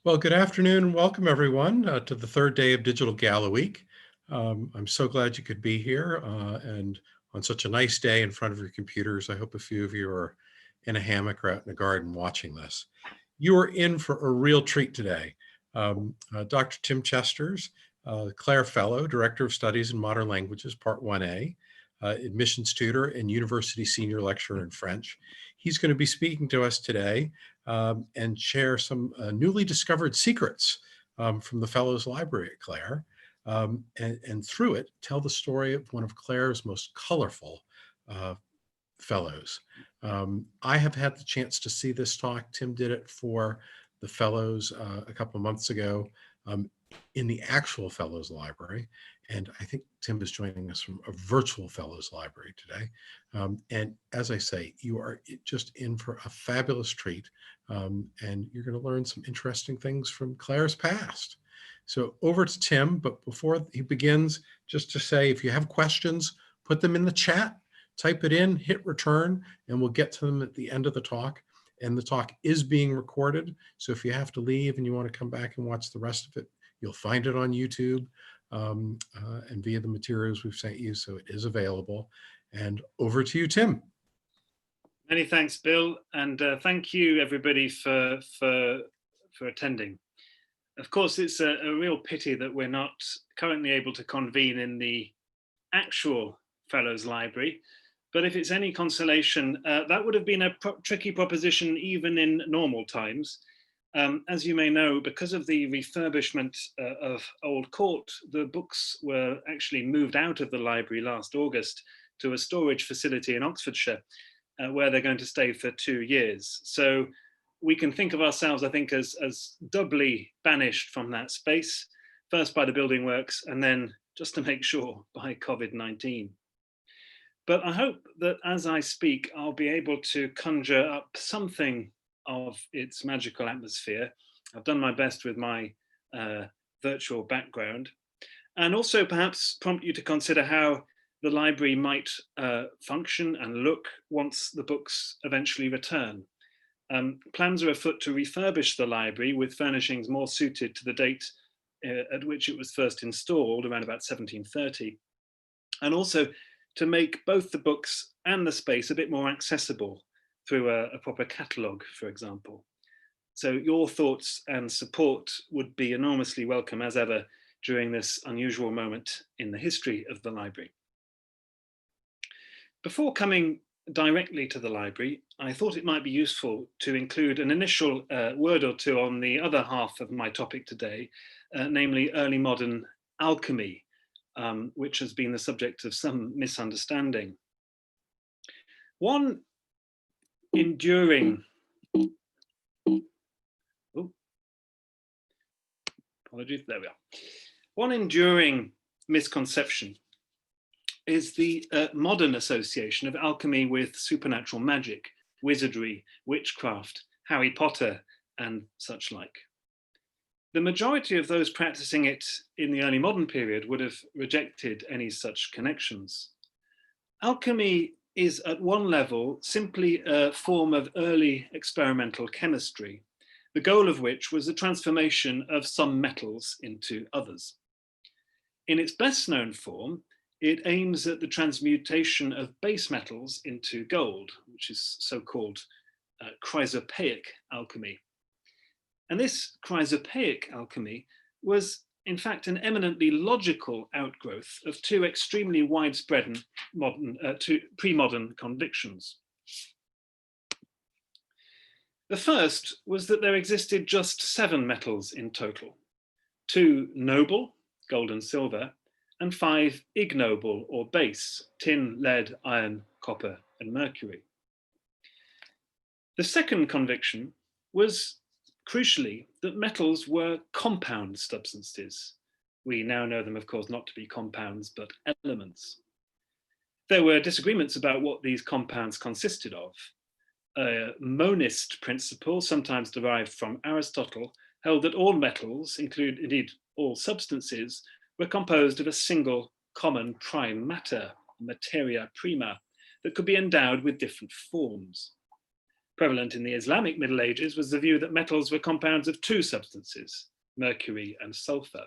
Well, good afternoon and welcome everyone to the third day of Digital Gala Week. I'm so glad you could be here and on such a nice day in front of your computers. I hope a few of you are in a hammock or out in a garden watching this. You are in for a real treat today. Dr. Tim Chesters, Clare Fellow, Director of Studies in Modern Languages, Part 1A, admissions tutor and university senior lecturer in French. He's going to be speaking to us today and share some newly discovered secrets from the Fellows Library at Clare, and through it, tell the story of one of Clare's most colorful fellows. I have had the chance to see this talk. Tim did it for the Fellows a couple of months ago in the actual Fellows Library. And I think Tim is joining us from a virtual Fellows Library today. And as I say, you are just in for a fabulous treat. And you're going to learn some interesting things from Clare's past. So over to Tim, but before he begins, just to say, if you have questions, put them in the chat, type it in, hit return, and we'll get to them at the end of the talk. And the talk is being recorded. So if you have to leave and you want to come back and watch the rest of it, you'll find it on YouTube and via the materials we've sent you. So it is available. And over to you, Tim. Many thanks, Bill, and thank you everybody for attending. Of course, it's a real pity that we're not currently able to convene in the actual Fellows Library, but if it's any consolation, that would have been a tricky proposition even in normal times. As you may know, because of the refurbishment of Old Court, the books were actually moved out of the library last August to a storage facility in Oxfordshire, where they're going to stay for 2 years. So we can think of ourselves, I think, as doubly banished from that space, first by the building works, and then, just to make sure, by COVID-19. But I hope that as I speak, I'll be able to conjure up something of its magical atmosphere. I've done my best with my virtual background, and also perhaps prompt you to consider how the library might function and look once the books eventually return. Plans are afoot to refurbish the library with furnishings more suited to the date at which it was first installed, around about 1730, and also to make both the books and the space a bit more accessible through a proper catalogue, for example. So your thoughts and support would be enormously welcome as ever during this unusual moment in the history of the library. Before coming directly to the library, I thought it might be useful to include an initial word or two on the other half of my topic today, namely early modern alchemy, which has been the subject of some misunderstanding. One enduring, apologies, there we are. One enduring misconception is the modern association of alchemy with supernatural magic, wizardry, witchcraft, Harry Potter, and such like. The majority of those practicing it in the early modern period would have rejected any such connections. Alchemy is at one level simply a form of early experimental chemistry, the goal of which was the transformation of some metals into others. In its best known form, it aims at the transmutation of base metals into gold, which is so-called chrysopeic alchemy. And this chrysopeic alchemy was in fact an eminently logical outgrowth of two extremely widespread pre-modern convictions. The first was that there existed just 7 metals in total: 2 noble, gold and silver, and 5 ignoble or base, tin, lead, iron, copper, and mercury. The second conviction was, crucially, that metals were compound substances. We now know them, of course, not to be compounds, but elements. There were disagreements about what these compounds consisted of. A monist principle, sometimes derived from Aristotle, held that all metals, indeed all substances, were composed of a single common prime matter, materia prima, that could be endowed with different forms. Prevalent in the Islamic Middle Ages was the view that metals were compounds of two substances, mercury and sulfur.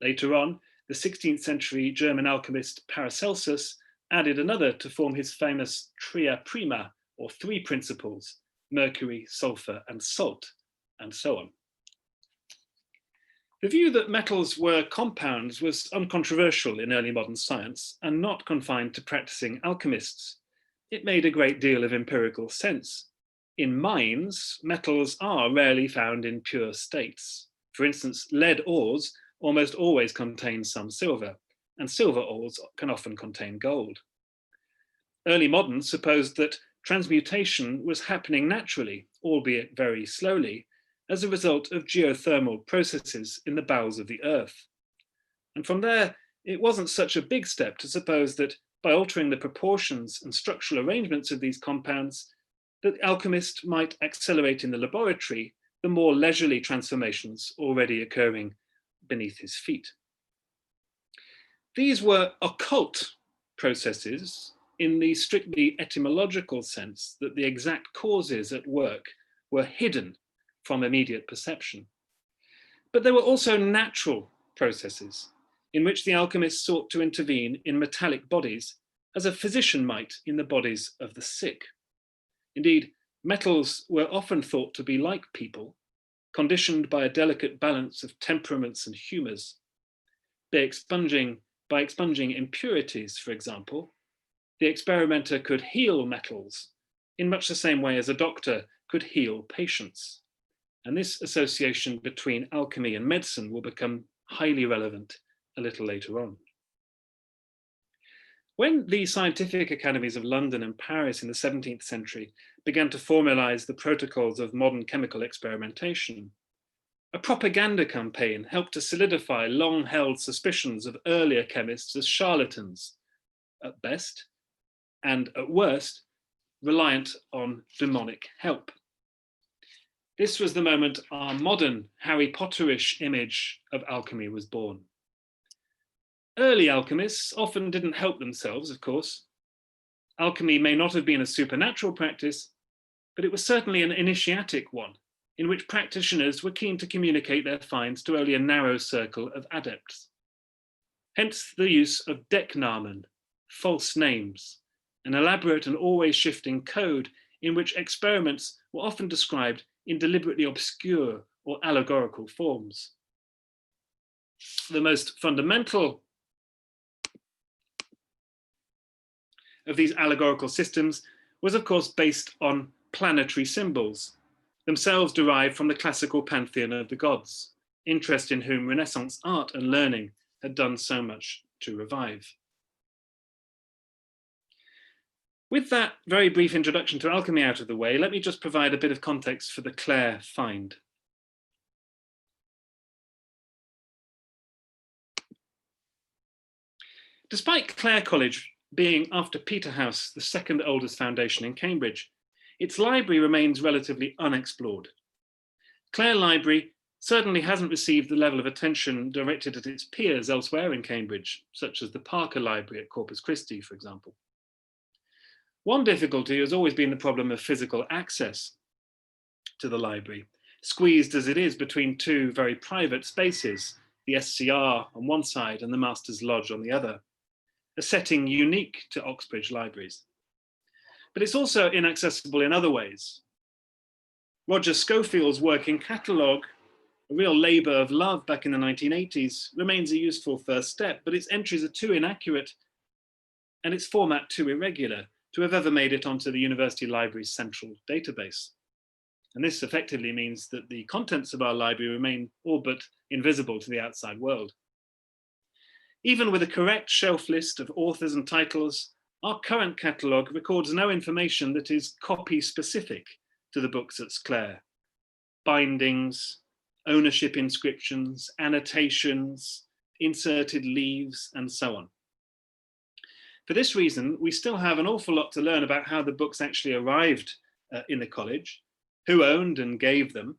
Later on, the 16th century German alchemist Paracelsus added another to form his famous tria prima, or three principles, mercury, sulfur, and salt, and so on. The view that metals were compounds was uncontroversial in early modern science and not confined to practicing alchemists. It made a great deal of empirical sense. In mines, metals are rarely found in pure states. For instance, lead ores almost always contain some silver, and silver ores can often contain gold. Early moderns supposed that transmutation was happening naturally, albeit very slowly, as a result of geothermal processes in the bowels of the earth. And from there, it wasn't such a big step to suppose that by altering the proportions and structural arrangements of these compounds, that the alchemist might accelerate in the laboratory the more leisurely transformations already occurring beneath his feet. These were occult processes in the strictly etymological sense that the exact causes at work were hidden from immediate perception. But there were also natural processes in which the alchemist sought to intervene in metallic bodies as a physician might in the bodies of the sick. Indeed, metals were often thought to be like people, conditioned by a delicate balance of temperaments and humors. By expunging impurities, for example, the experimenter could heal metals in much the same way as a doctor could heal patients. And this association between alchemy and medicine will become highly relevant a little later on. When the scientific academies of London and Paris in the 17th century began to formalize the protocols of modern chemical experimentation, a propaganda campaign helped to solidify long-held suspicions of earlier chemists as charlatans, at best, and at worst, reliant on demonic help. This was the moment our modern Harry Potterish image of alchemy was born. Early alchemists often didn't help themselves, of course. Alchemy may not have been a supernatural practice, but it was certainly an initiatic one, in which practitioners were keen to communicate their finds to only a narrow circle of adepts. Hence the use of decknamen, false names, an elaborate and always shifting code in which experiments were often described in deliberately obscure or allegorical forms. The most fundamental of these allegorical systems was, of course, based on planetary symbols, themselves derived from the classical pantheon of the gods, interest in whom Renaissance art and learning had done so much to revive. With that very brief introduction to alchemy out of the way, let me just provide a bit of context for the Clare find. Despite Clare College being, after Peterhouse, the second oldest foundation in Cambridge, its library remains relatively unexplored. Clare Library certainly hasn't received the level of attention directed at its peers elsewhere in Cambridge, such as the Parker Library at Corpus Christi, for example. One difficulty has always been the problem of physical access to the library, squeezed as it is between two very private spaces, the SCR on one side and the Master's Lodge on the other, a setting unique to Oxbridge libraries. But it's also inaccessible in other ways. Roger Schofield's working catalogue, a real labour of love back in the 1980s, remains a useful first step, but its entries are too inaccurate and its format too irregular to have ever made it onto the University Library's central database. And this effectively means that the contents of our library remain all but invisible to the outside world. Even with a correct shelf list of authors and titles, our current catalogue records no information that is copy specific to the books at Clare. Bindings, ownership inscriptions, annotations, inserted leaves, and so on. For this reason, we still have an awful lot to learn about how the books actually arrived in the college, who owned and gave them,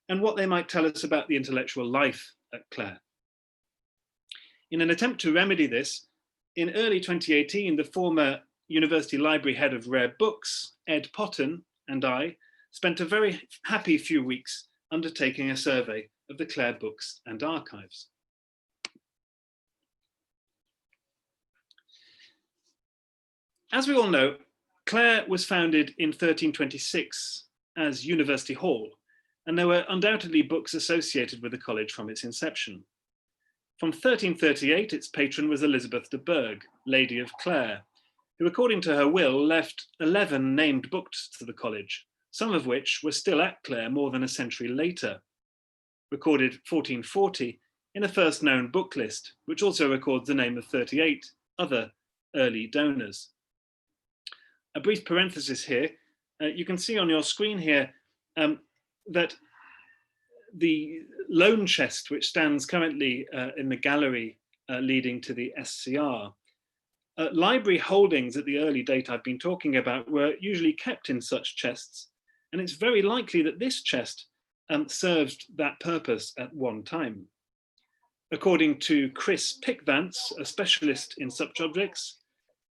and what they might tell us about the intellectual life at Clare. In an attempt to remedy this, in early 2018, the former University Library head of Rare Books, Ed Potton, and I spent a very happy few weeks undertaking a survey of the Clare books and archives. As we all know, Clare was founded in 1326 as University Hall, and there were undoubtedly books associated with the college from its inception. From 1338, its patron was Elizabeth de Burgh, Lady of Clare, who, according to her will, left 11 named books to the college, some of which were still at Clare more than a century later, recorded 1440 in a first known book list, which also records the name of 38 other early donors. A brief parenthesis here, you can see on your screen here that the loan chest, which stands currently in the gallery leading to the SCR, library holdings at the early date I've been talking about were usually kept in such chests, and it's very likely that this chest served that purpose at one time. According to Chris Pickvance, a specialist in such objects,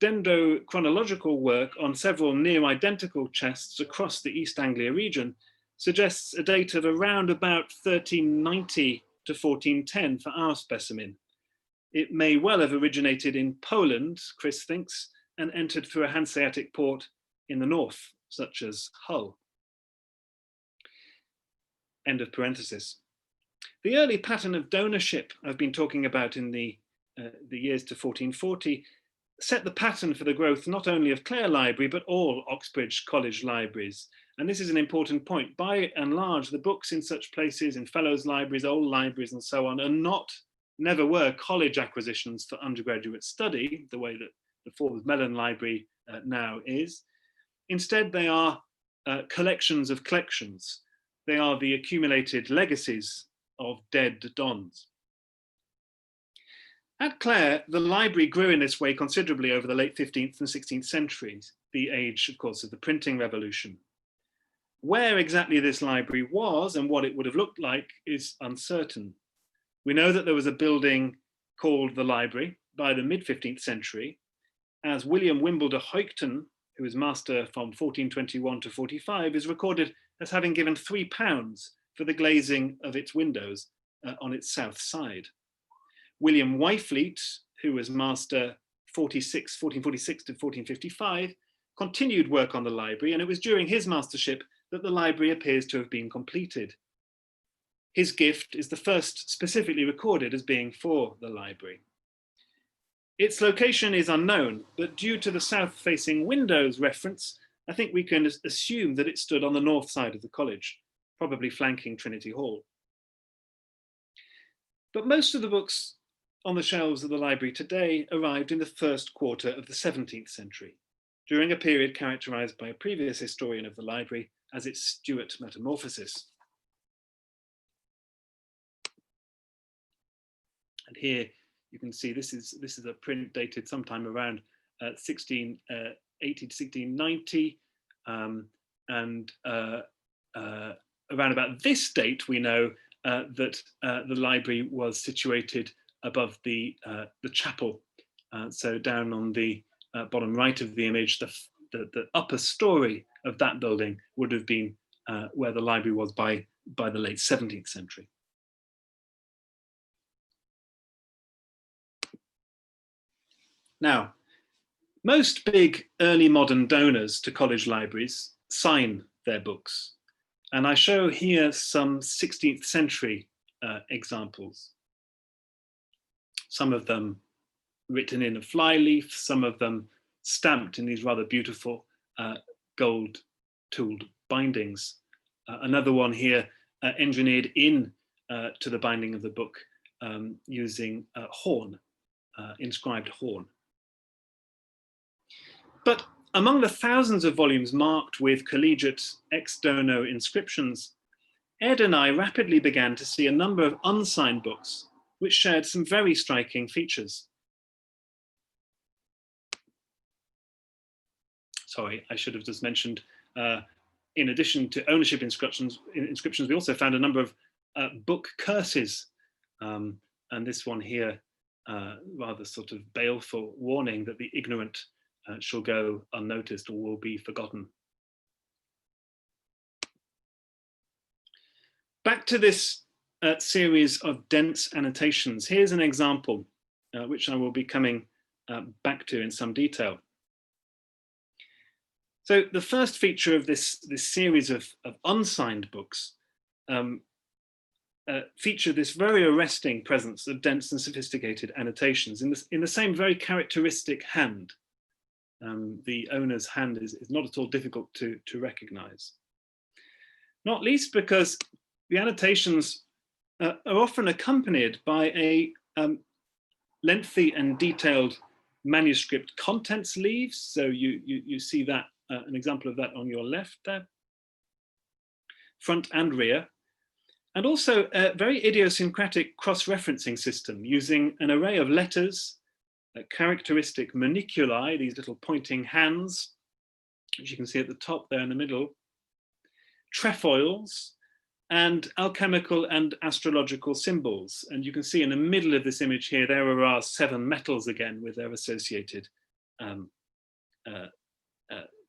dendrochronological work on several near identical chests across the East Anglia region suggests a date of around about 1390 to 1410 for our specimen. It may well have originated in Poland, Chris thinks, and entered through a Hanseatic port in the north, such as Hull. End of parenthesis. The early pattern of donorship I've been talking about in the years to 1440 set the pattern for the growth not only of Clare Library, but all Oxbridge College libraries. And this is an important point. By and large, the books in such places, in fellows' libraries, old libraries, and so on, are never were college acquisitions for undergraduate study, the way that the Forbes Mellon Library now is. Instead, they are collections of collections. They are the accumulated legacies of dead dons. At Clare, the library grew in this way considerably over the late 15th and 16th centuries, the age, of course, of the printing revolution. Where exactly this library was and what it would have looked like is uncertain. We know that there was a building called the library by the mid-15th century, as William Wimble de Huyckton, who was master from 1421 to 45, is recorded as having given £3 for the glazing of its windows on its south side. William Wyfleet, who was master 1446 to 1455, continued work on the library, and it was during his mastership that the library appears to have been completed. His gift is the first specifically recorded as being for the library. Its location is unknown, but due to the south-facing windows reference, I think we can assume that it stood on the north side of the college, probably flanking Trinity Hall. But most of the books on the shelves of the library today arrived in the first quarter of the 17th century, during a period characterized by a previous historian of the library as its Stuart metamorphosis. And here you can see this is a print dated sometime around 1680 to 1690, and around about this date we know that the library was situated above the chapel. So down on the bottom right of the image, the upper story of that building would have been where the library was by the late 17th century. Now, most big early modern donors to college libraries sign their books. And I show here some 16th century examples. Some of them written in a flyleaf, some of them stamped in these rather beautiful gold tooled bindings. Another one here engineered in to the binding of the book using horn, inscribed horn. But among the thousands of volumes marked with collegiate ex dono inscriptions, Ed and I rapidly began to see a number of unsigned books which shared some very striking features. Sorry, I should have just mentioned, in addition to ownership inscriptions, we also found a number of book curses. And this one here, rather sort of baleful warning that the ignorant shall go unnoticed or will be forgotten. back to this series of dense annotations. Here's an example, which I will be coming back to in some detail. So the first feature of this series of unsigned books feature this very arresting presence of dense and sophisticated annotations in the same very characteristic hand. The owner's hand is not at all difficult to recognize. Not least because the annotations are often accompanied by a lengthy and detailed manuscript contents leaves. So you see that, an example of that on your left there, front and rear. And also a very idiosyncratic cross-referencing system using an array of letters, characteristic maniculi, these little pointing hands, which you can see at the top there in the middle, trefoils, and alchemical and astrological symbols. And you can see in the middle of this image here, there are our 7 metals again with their associated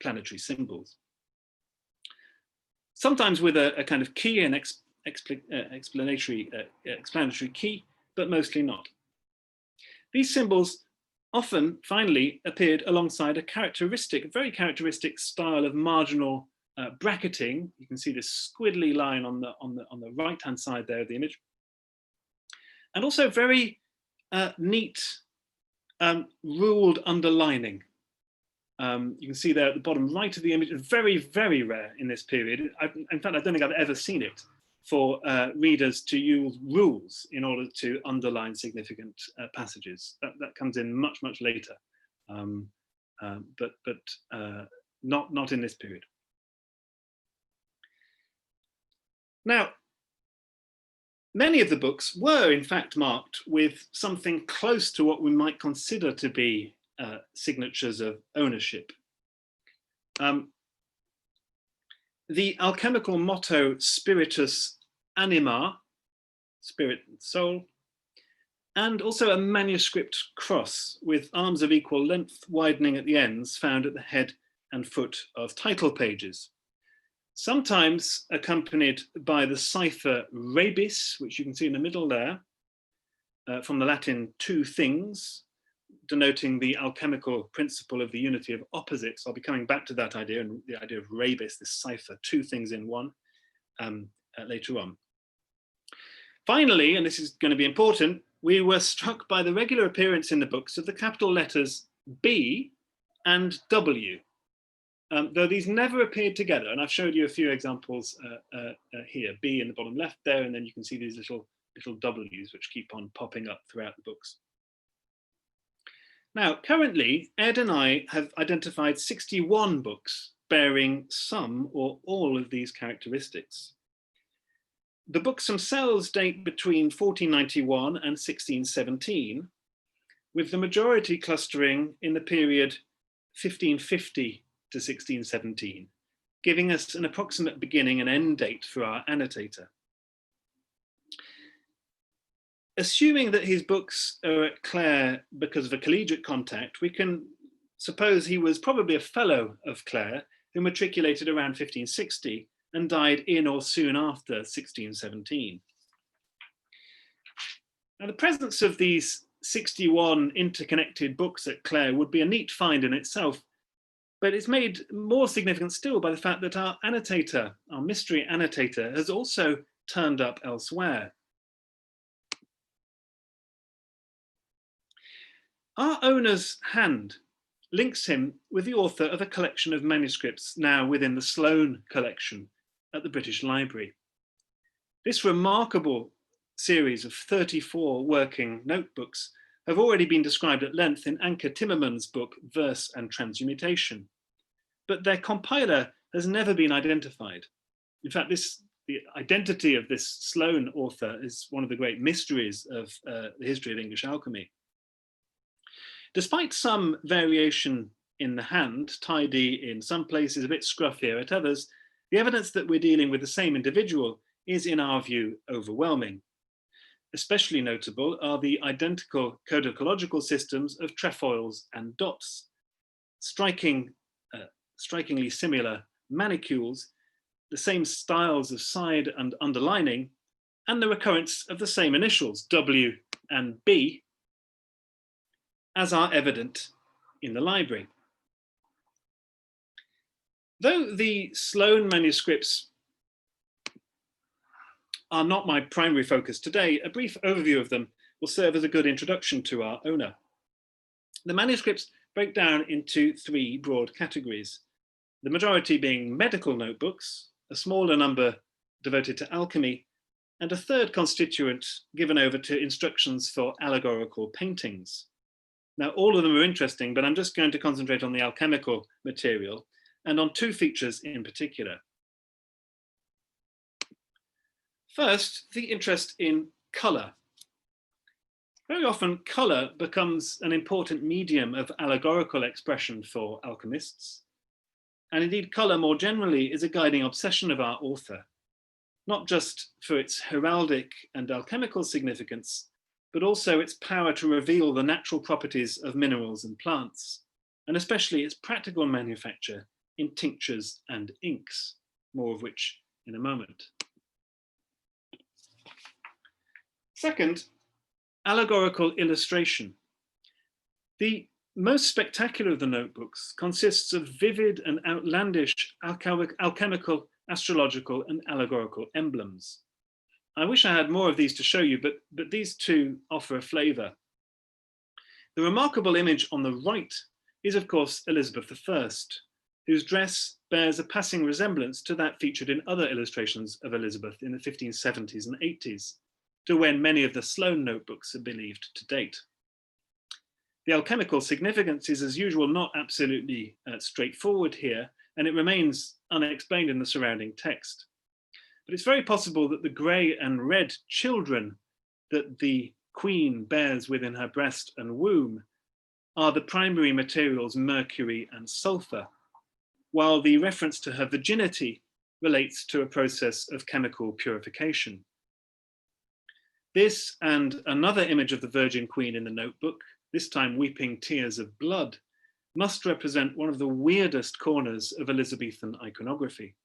planetary symbols. Sometimes with a kind of key and explanatory key, but mostly not. These symbols often, finally, appeared alongside a very characteristic style of marginal bracketing. You can see this squiddly line on the right-hand side there of the image, and also very neat ruled underlining. You can see there at the bottom right of the image, very, very rare in this period. In fact, I don't think I've ever seen it for readers to use rules in order to underline significant passages. That comes in much, much later, but not in this period. Now, many of the books were in fact marked with something close to what we might consider to be signatures of ownership. The alchemical motto Spiritus Anima, spirit and soul, and also a manuscript cross with arms of equal length widening at the ends found at the head and foot of title pages. Sometimes accompanied by the cipher rebis, which you can see in the middle there, from the Latin two things, denoting the alchemical principle of the unity of opposites. I'll be coming back to that idea and the idea of rebis, this cipher, two things in one, later on. Finally, and this is going to be important, we were struck by the regular appearance in the books of the capital letters B and W, though these never appeared together. And I've showed you a few examples here, B in the bottom left there, and then you can see these little W's which keep on popping up throughout the books. Now, currently, Ed and I have identified 61 books bearing some or all of these characteristics. The books themselves date between 1491 and 1617, with the majority clustering in the period 1550 to 1617, giving us an approximate beginning and end date for our annotator. Assuming that his books are at Clare because of a collegiate contact, we can suppose he was probably a fellow of Clare who matriculated around 1560 and died in or soon after 1617. Now, the presence of these 61 interconnected books at Clare would be a neat find in itself, but it's made more significant still by the fact that our annotator, our mystery annotator, has also turned up elsewhere. Our owner's hand links him with the author of a collection of manuscripts now within the Sloane Collection at the British Library. This remarkable series of 34 working notebooks have already been described at length in Anke Timmermans' book, Verse and Transmutation, but their compiler has never been identified. In fact, the identity of this Sloane author is one of the great mysteries of the history of English alchemy. Despite some variation in the hand, tidy in some places, a bit scruffier at others, the evidence that we're dealing with the same individual is, in our view, overwhelming. Especially notable are the identical codicological systems of trefoils and dots, strikingly similar manicules, the same styles of side and underlining, and the recurrence of the same initials, W and B, as are evident in the library. Though the Sloane manuscripts are not my primary focus today, a brief overview of them will serve as a good introduction to our owner. The manuscripts break down into three broad categories, the majority being medical notebooks, a smaller number devoted to alchemy, and a third constituent given over to instructions for allegorical paintings. Now, all of them are interesting, but I'm just going to concentrate on the alchemical material and on two features in particular. First, the interest in colour. Very often, colour becomes an important medium of allegorical expression for alchemists. And indeed, colour more generally is a guiding obsession of our author, not just for its heraldic and alchemical significance, but also its power to reveal the natural properties of minerals and plants, and especially its practical manufacture in tinctures and inks, more of which in a moment. Second, allegorical illustration. The most spectacular of the notebooks consists of vivid and outlandish alchemical, astrological, and allegorical emblems. I wish I had more of these to show you, but these two offer a flavour. The remarkable image on the right is, of course, Elizabeth I, whose dress bears a passing resemblance to that featured in other illustrations of Elizabeth in the 1570s and 80s, to when many of the Sloane notebooks are believed to date. The alchemical significance is, as usual, not absolutely straightforward here, and it remains unexplained in the surrounding text. But it's very possible that the grey and red children that the queen bears within her breast and womb are the primary materials mercury and sulfur, while the reference to her virginity relates to a process of chemical purification. This and another image of the Virgin Queen in the notebook, this time weeping tears of blood, must represent one of the weirdest corners of Elizabethan iconography.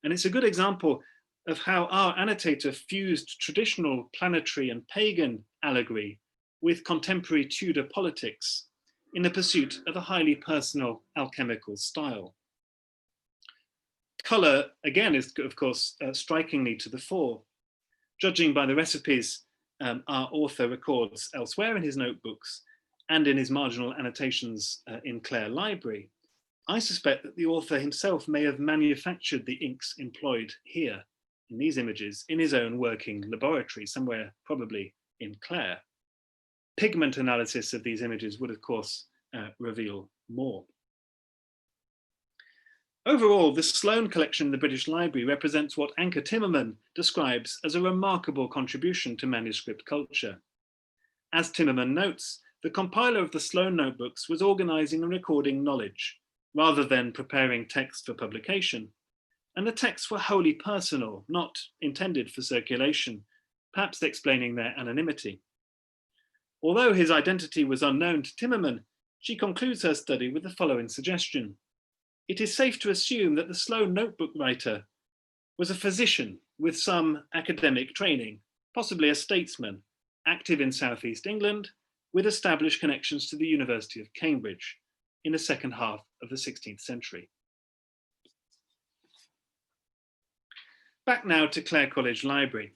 And it's a good example of how our annotator fused traditional planetary and pagan allegory with contemporary Tudor politics in the pursuit of a highly personal alchemical style. Colour, again, is of course strikingly to the fore. Judging by the recipes our author records elsewhere in his notebooks and in his marginal annotations in Clare Library, I suspect that the author himself may have manufactured the inks employed here in these images in his own working laboratory, somewhere probably in Clare. Pigment analysis of these images would, of course, reveal more. Overall, the Sloane Collection in the British Library represents what Anke Timmerman describes as a remarkable contribution to manuscript culture. As Timmerman notes, the compiler of the Sloane notebooks was organising and recording knowledge, rather than preparing text for publication, and the texts were wholly personal, not intended for circulation, perhaps explaining their anonymity. Although his identity was unknown to Timmerman, she concludes her study with the following suggestion. It is safe to assume that the Sloane notebook writer was a physician with some academic training, possibly a statesman, active in Southeast England, with established connections to the University of Cambridge in the second half of the 16th century. Back now to Clare College Library.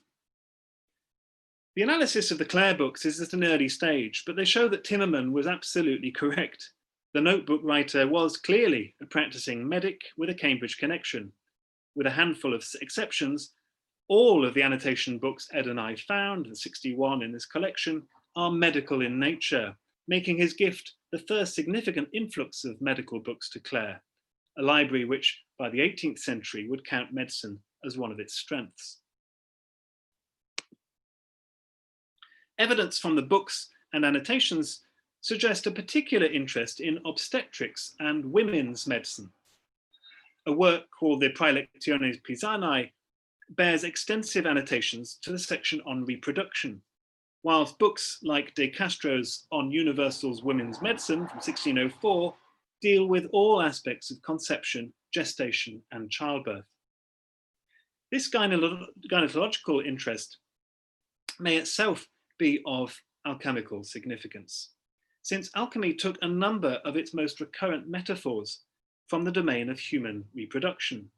The analysis of the Clare books is at an early stage, but they show that Timmerman was absolutely correct. The notebook writer was clearly a practicing medic with a Cambridge connection. With a handful of exceptions, all of the annotation books Ed and I found, the 61 in this collection, are medical in nature, making his gift the first significant influx of medical books to Clare, a library which by the 18th century would count medicine as one of its strengths. Evidence from the books and annotations suggest a particular interest in obstetrics and women's medicine. A work called the Praelectiones Pisanae bears extensive annotations to the section on reproduction, whilst books like De Castro's On Universal's Women's Medicine from 1604 deal with all aspects of conception, gestation, and childbirth. This gynecological interest may itself be of alchemical significance, since alchemy took a number of its most recurrent metaphors from the domain of human reproduction.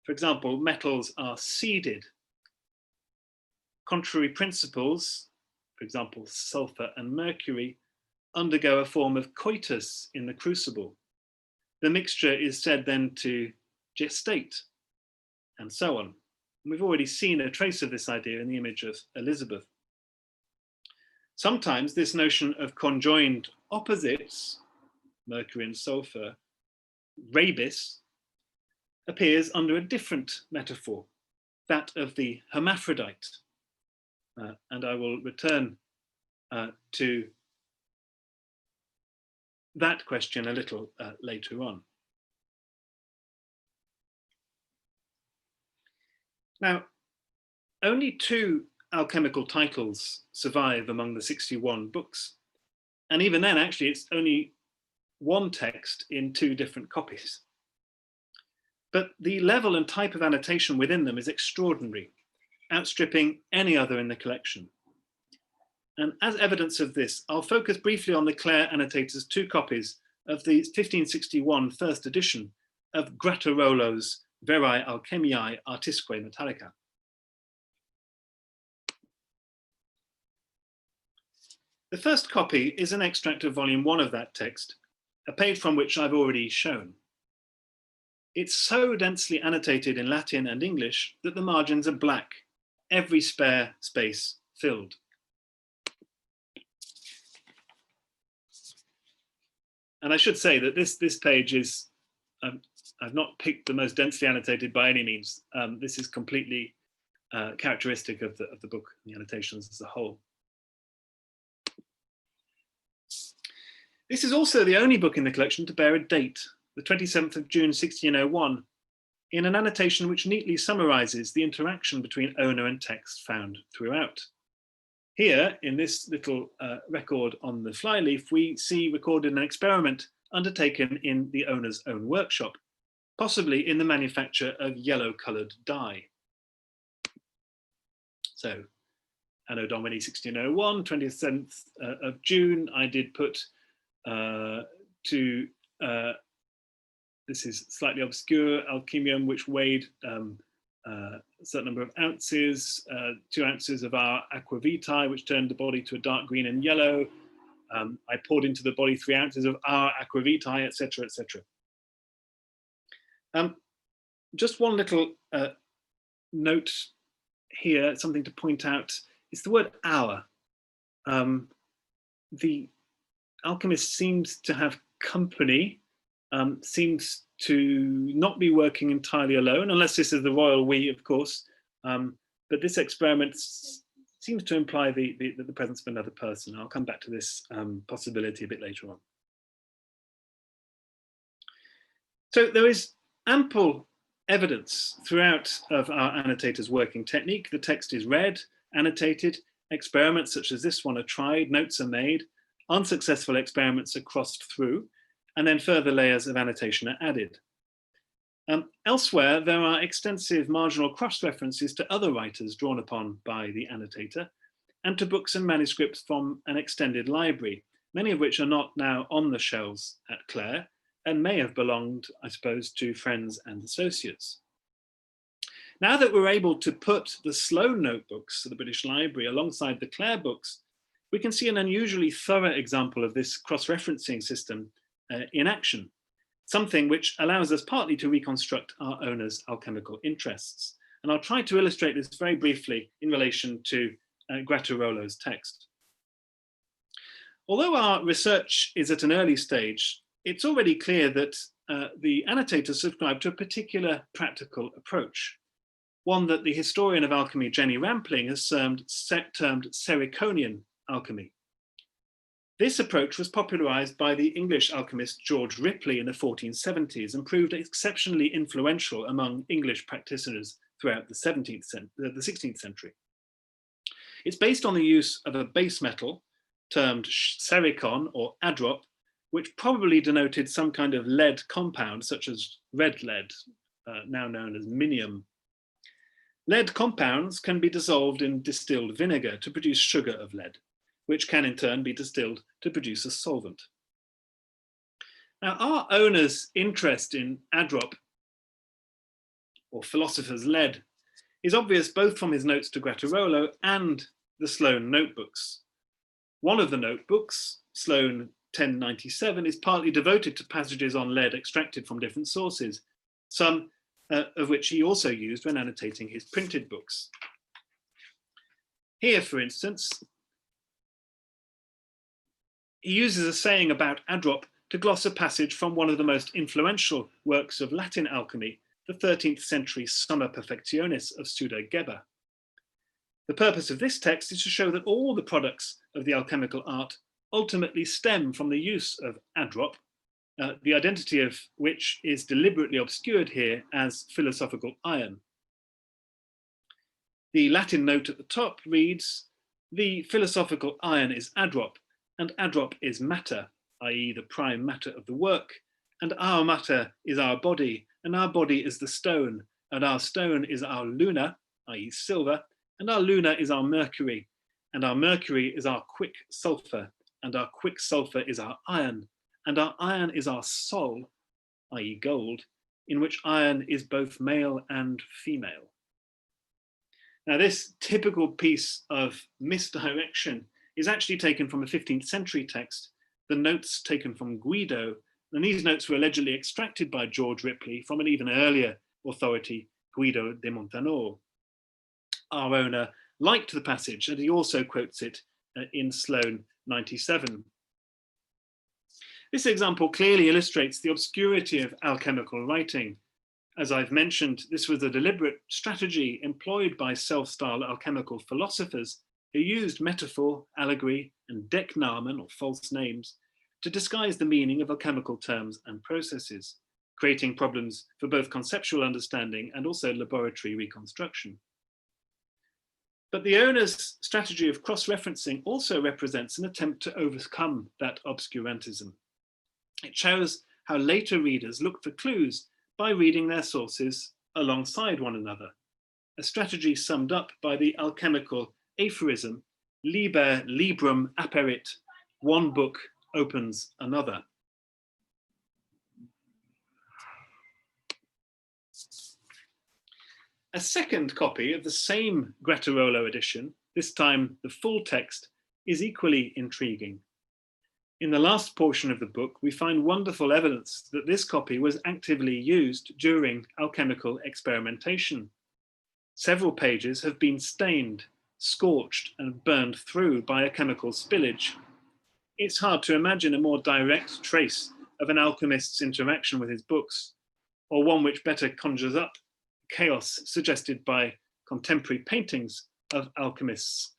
For example, metals are seeded. Contrary principles, for example, sulfur and mercury, undergo a form of coitus in the crucible. The mixture is said then to gestate, and so on. And we've already seen a trace of this idea in the image of Elizabeth. Sometimes this notion of conjoined opposites, mercury and sulfur, rebis, appears under a different metaphor, that of the hermaphrodite. And I will return to that question a little later on. Now, only 2 alchemical titles survive among the 61 books. And even then, actually, it's only one text in 2 different copies. But the level and type of annotation within them is extraordinary, outstripping any other in the collection. And as evidence of this, I'll focus briefly on the Clare annotator's 2 copies of the 1561 first edition of Grattarolo's Verae Alchemiae Artisque Metallica. The first copy is an extract of volume 1 of that text, a page from which I've already shown. It's so densely annotated in Latin and English that the margins are black, every spare space filled. And I should say that this page is, I've not picked the most densely annotated by any means. This is completely characteristic of the book and the annotations as a whole. This is also the only book in the collection to bear a date, the 27th of June 1601, in an annotation which neatly summarizes the interaction between owner and text found throughout. Here, in this little record on the flyleaf, we see recorded an experiment undertaken in the owner's own workshop, possibly in the manufacture of yellow-coloured dye. So, Anno Domini 1601, 27th of June, I did put this is slightly obscure, alchemium, which weighed a certain number of ounces, 2 ounces of our aquavitae, which turned the body to a dark green and yellow. I poured into the body 3 ounces of our aquavitae, etc., etc. Just one little note here, something to point out, is the word our. The alchemist seems to have company, seems to not be working entirely alone, unless this is the royal we, of course. But this experiment seems to imply the presence of another person. I'll come back to this possibility a bit later on. So there is ample evidence throughout of our annotator's working technique. The text is read, annotated, experiments such as this one are tried, notes are made, unsuccessful experiments are crossed through, and then further layers of annotation are added. Elsewhere, there are extensive marginal cross-references to other writers drawn upon by the annotator, and to books and manuscripts from an extended library, many of which are not now on the shelves at Clare, and may have belonged, I suppose, to friends and associates. Now that we're able to put the Sloane notebooks of the British Library alongside the Clare books, we can see an unusually thorough example of this cross-referencing system in action, something which allows us partly to reconstruct our owner's alchemical interests. And I'll try to illustrate this very briefly in relation to Grattarolo's text. Although our research is at an early stage, it's already clear that the annotator subscribed to a particular practical approach, one that the historian of alchemy, Jenny Rampling, has termed Sericonian alchemy. This approach was popularized by the English alchemist George Ripley in the 1470s and proved exceptionally influential among English practitioners throughout the 16th century. It's based on the use of a base metal termed sericon or adrop, which probably denoted some kind of lead compound such as red lead, now known as minium. Lead compounds can be dissolved in distilled vinegar to produce sugar of lead, which can in turn be distilled to produce a solvent. Now, our owner's interest in adrop, or philosopher's lead, is obvious both from his notes to Grattarolo and the Sloane notebooks. One of the notebooks, Sloane 1097, is partly devoted to passages on lead extracted from different sources, some of which he also used when annotating his printed books. Here, for instance, he uses a saying about adrop to gloss a passage from one of the most influential works of Latin alchemy, the 13th century Summa Perfectionis of Pseudo Geber. The purpose of this text is to show that all the products of the alchemical art ultimately stem from the use of adrop, the identity of which is deliberately obscured here as philosophical iron. The Latin note at the top reads, "The philosophical iron is adrop, and adrop is matter, i.e. the prime matter of the work, and our matter is our body, and our body is the stone, and our stone is our luna, i.e. silver, and our luna is our mercury, and our mercury is our quick sulfur, and our quick sulfur is our iron, and our iron is our sol, i.e. gold, in which iron is both male and female." Now, this typical piece of misdirection is actually taken from a 15th century text, the notes taken from Guido, and these notes were allegedly extracted by George Ripley from an even earlier authority, Guido de Montanor. Our owner liked the passage, and he also quotes it in Sloane 97. This example clearly illustrates the obscurity of alchemical writing. As I've mentioned, this was a deliberate strategy employed by self-styled alchemical philosophers who used metaphor, allegory, and decknamen, or false names, to disguise the meaning of alchemical terms and processes, creating problems for both conceptual understanding and also laboratory reconstruction. But the owner's strategy of cross-referencing also represents an attempt to overcome that obscurantism. It shows how later readers look for clues by reading their sources alongside one another, a strategy summed up by the alchemical aphorism, liber librum aperit, one book opens another. A second copy of the same Grattarolo edition, this time the full text, is equally intriguing. In the last portion of the book, we find wonderful evidence that this copy was actively used during alchemical experimentation. Several pages have been stained, scorched, and burned through by a chemical spillage. It's hard to imagine a more direct trace of an alchemist's interaction with his books, or one which better conjures up chaos suggested by contemporary paintings of alchemists'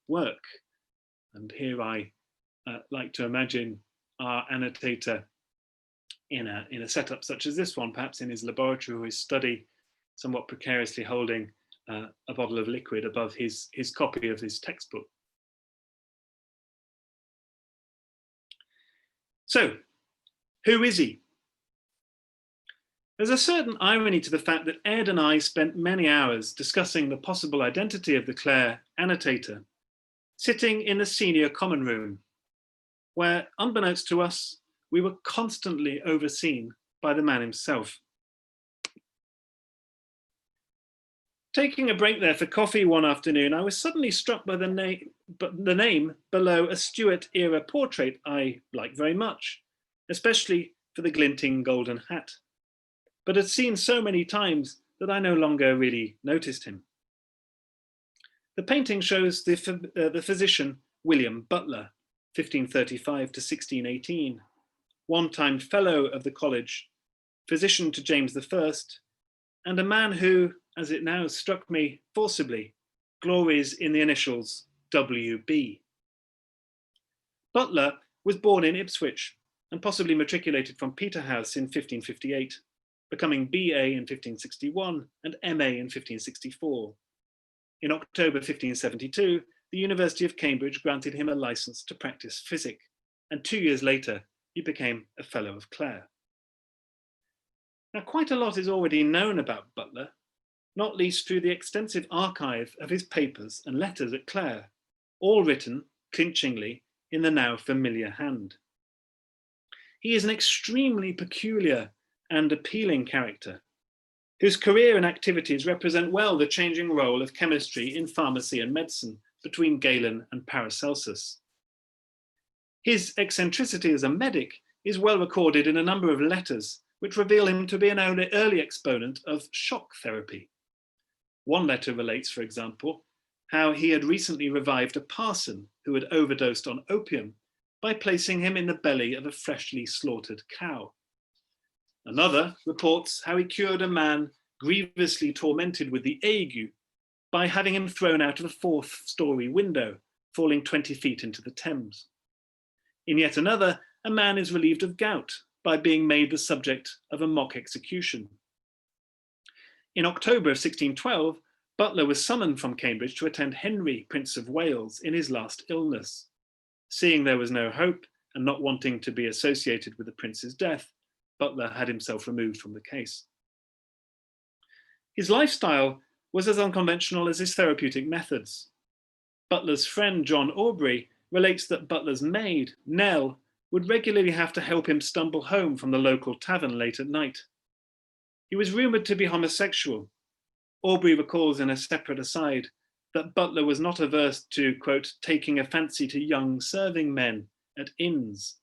work. And here I like to imagine our annotator in a setup such as this one, perhaps in his laboratory or his study, somewhat precariously holding a bottle of liquid above his copy of his textbook. So, who is he? There's a certain irony to the fact that Ed and I spent many hours discussing the possible identity of the Clare annotator, sitting in the senior common room, where, unbeknownst to us, we were constantly overseen by the man himself. Taking a break there for coffee one afternoon, I was suddenly struck by the name below a Stuart-era portrait I like very much, especially for the glinting golden hat, but had seen so many times that I no longer really noticed him. The painting shows the physician William Butler, 1535 to 1618, one-time fellow of the college, physician to James I, and a man who, as it now struck me forcibly, glories in the initials WB. Butler was born in Ipswich and possibly matriculated from Peterhouse in 1558, becoming BA in 1561 and MA in 1564. In October 1572, the University of Cambridge granted him a license to practice physic, and 2 years later, he became a Fellow of Clare. Now, quite a lot is already known about Butler, not least through the extensive archive of his papers and letters at Clare, all written, clinchingly, in the now familiar hand. He is an extremely peculiar and appealing character, whose career and activities represent well the changing role of chemistry in pharmacy and medicine between Galen and Paracelsus. His eccentricity as a medic is well recorded in a number of letters, which reveal him to be an early exponent of shock therapy. One letter relates, for example, how he had recently revived a parson who had overdosed on opium by placing him in the belly of a freshly slaughtered cow. Another reports how he cured a man grievously tormented with the ague by having him thrown out of a 4th-story window, falling 20 feet into the Thames. In yet another, a man is relieved of gout by being made the subject of a mock execution. In October of 1612, Butler was summoned from Cambridge to attend Henry, Prince of Wales, in his last illness. Seeing there was no hope and not wanting to be associated with the prince's death, Butler had himself removed from the case. His lifestyle was as unconventional as his therapeutic methods. Butler's friend John Aubrey relates that Butler's maid, Nell, would regularly have to help him stumble home from the local tavern late at night. He was rumoured to be homosexual. Aubrey recalls in a separate aside that Butler was not averse to, quote, taking a fancy to young serving men at inns.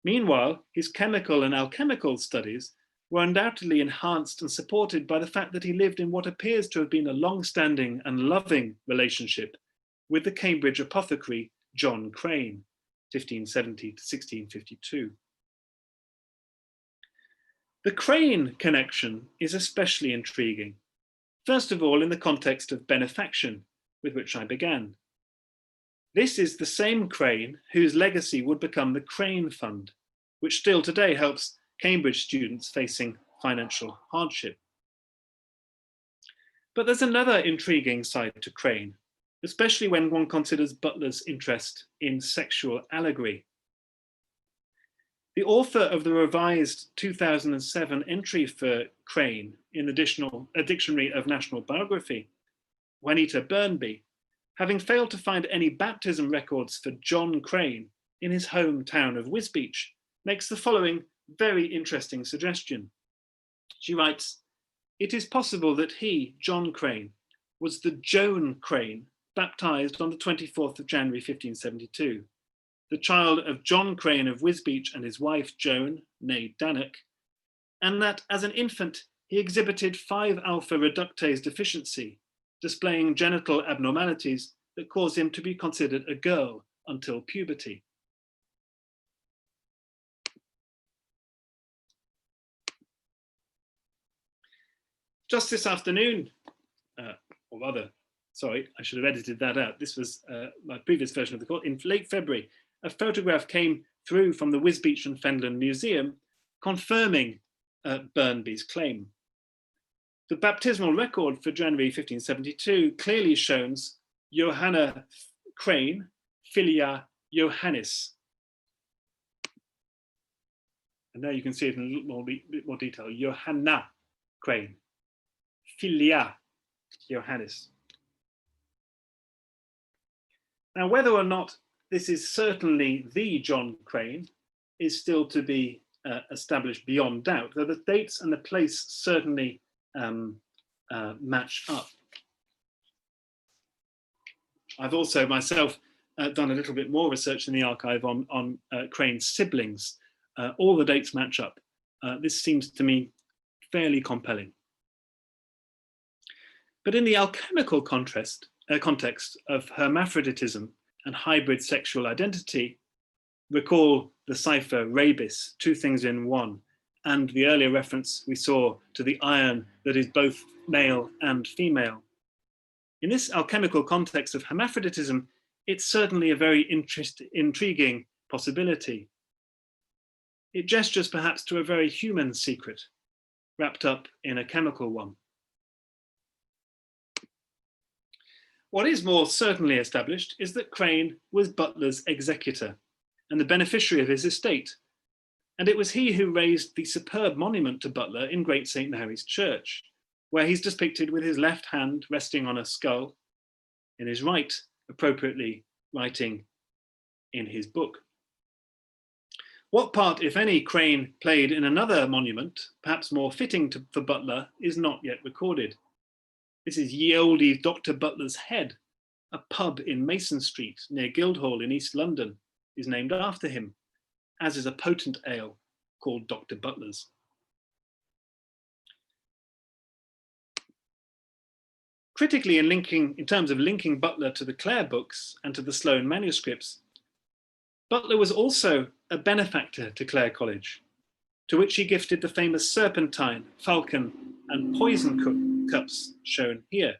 Meanwhile, his chemical and alchemical studies were undoubtedly enhanced and supported by the fact that he lived in what appears to have been a long-standing and loving relationship with the Cambridge apothecary John Crane, 1570 to 1652. The Crane connection is especially intriguing, first of all in the context of benefaction, with which I began. This is the same Crane whose legacy would become the Crane Fund, which still today helps Cambridge students facing financial hardship. But there's another intriguing side to Crane, especially when one considers Butler's interest in sexual allegory. The author of the revised 2007 entry for Crane in the Dictionary of National Biography, Juanita Burnby, having failed to find any baptism records for John Crane in his hometown of Wisbech, makes the following very interesting suggestion. She writes, "It is possible that he, John Crane, was the Joan Crane, baptized on the 24th of January 1572, the child of John Crane of Wisbech and his wife Joan, née Dannock, and that as an infant he exhibited 5-alpha reductase deficiency, displaying genital abnormalities that caused him to be considered a girl until puberty." Just this afternoon, or rather, sorry, I should have edited that out. This was my previous version of the course. In late February, a photograph came through from the Wisbech and Fenland Museum confirming Burnby's claim. The baptismal record for January 1572 clearly shows Johanna Crane, filia Johannis. And there you can see it in a little bit more detail. Johanna Crane, filia Johannis. Now, whether or not this is certainly the John Crane is still to be established beyond doubt, though the dates and the place certainly match up. I've also myself done a little bit more research in the archive on Crane's siblings. All the dates match up. This seems to me fairly compelling. But in the alchemical context of hermaphroditism and hybrid sexual identity, recall the cipher Rabis, 2 things in 1, and the earlier reference we saw to the iron that is both male and female. In this alchemical context of hermaphroditism, it's certainly a very intriguing possibility. It gestures perhaps to a very human secret, wrapped up in a chemical one. What is more certainly established is that Crane was Butler's executor and the beneficiary of his estate, and it was he who raised the superb monument to Butler in Great St. Mary's Church, where he's depicted with his left hand resting on a skull, in his right, appropriately writing in his book. What part, if any, Crane played in another monument, perhaps more fitting for Butler, is not yet recorded. This is ye olde Dr. Butler's Head, a pub in Mason Street near Guildhall in East London, is named after him, as is a potent ale called Dr. Butler's. Critically, in terms of linking Butler to the Clare books and to the Sloane Manuscripts, Butler was also a benefactor to Clare College, to which he gifted the famous serpentine, falcon, and poison cups shown here.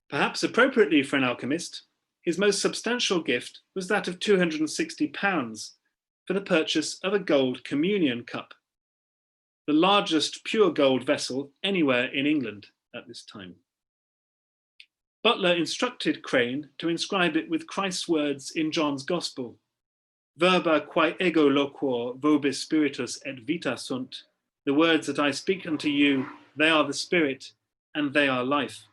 Perhaps appropriately for an alchemist, his most substantial gift was that of £260 for the purchase of a gold communion cup, the largest pure gold vessel anywhere in England at this time. Butler instructed Crane to inscribe it with Christ's words in John's Gospel, verba quae ego loquor vobis spiritus et vita sunt, the words that I speak unto you, they are the spirit and they are life.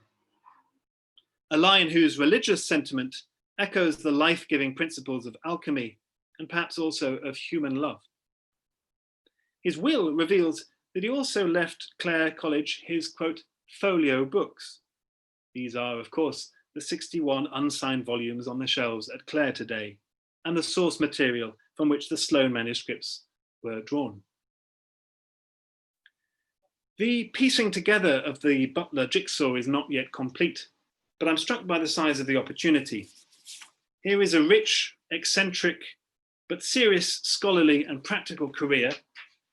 A line whose religious sentiment echoes the life-giving principles of alchemy and perhaps also of human love. His will reveals that he also left Clare College his, quote, folio books. These are, of course, the 61 unsigned volumes on the shelves at Clare today, and the source material from which the Sloane manuscripts were drawn. The piecing together of the Butler jigsaw is not yet complete, but I'm struck by the size of the opportunity. Here is a rich, eccentric, but serious scholarly and practical career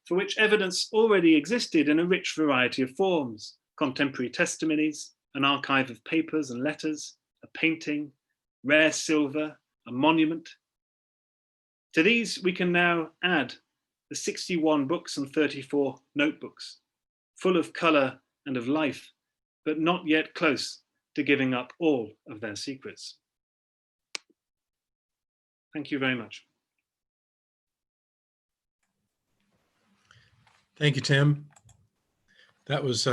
for which evidence already existed in a rich variety of forms: contemporary testimonies, an archive of papers and letters, a painting, rare silver, a monument. To these, we can now add the 61 books and 34 notebooks, full of colour and of life, but not yet close to giving up all of their secrets. Thank you very much. Thank you, Tim. That was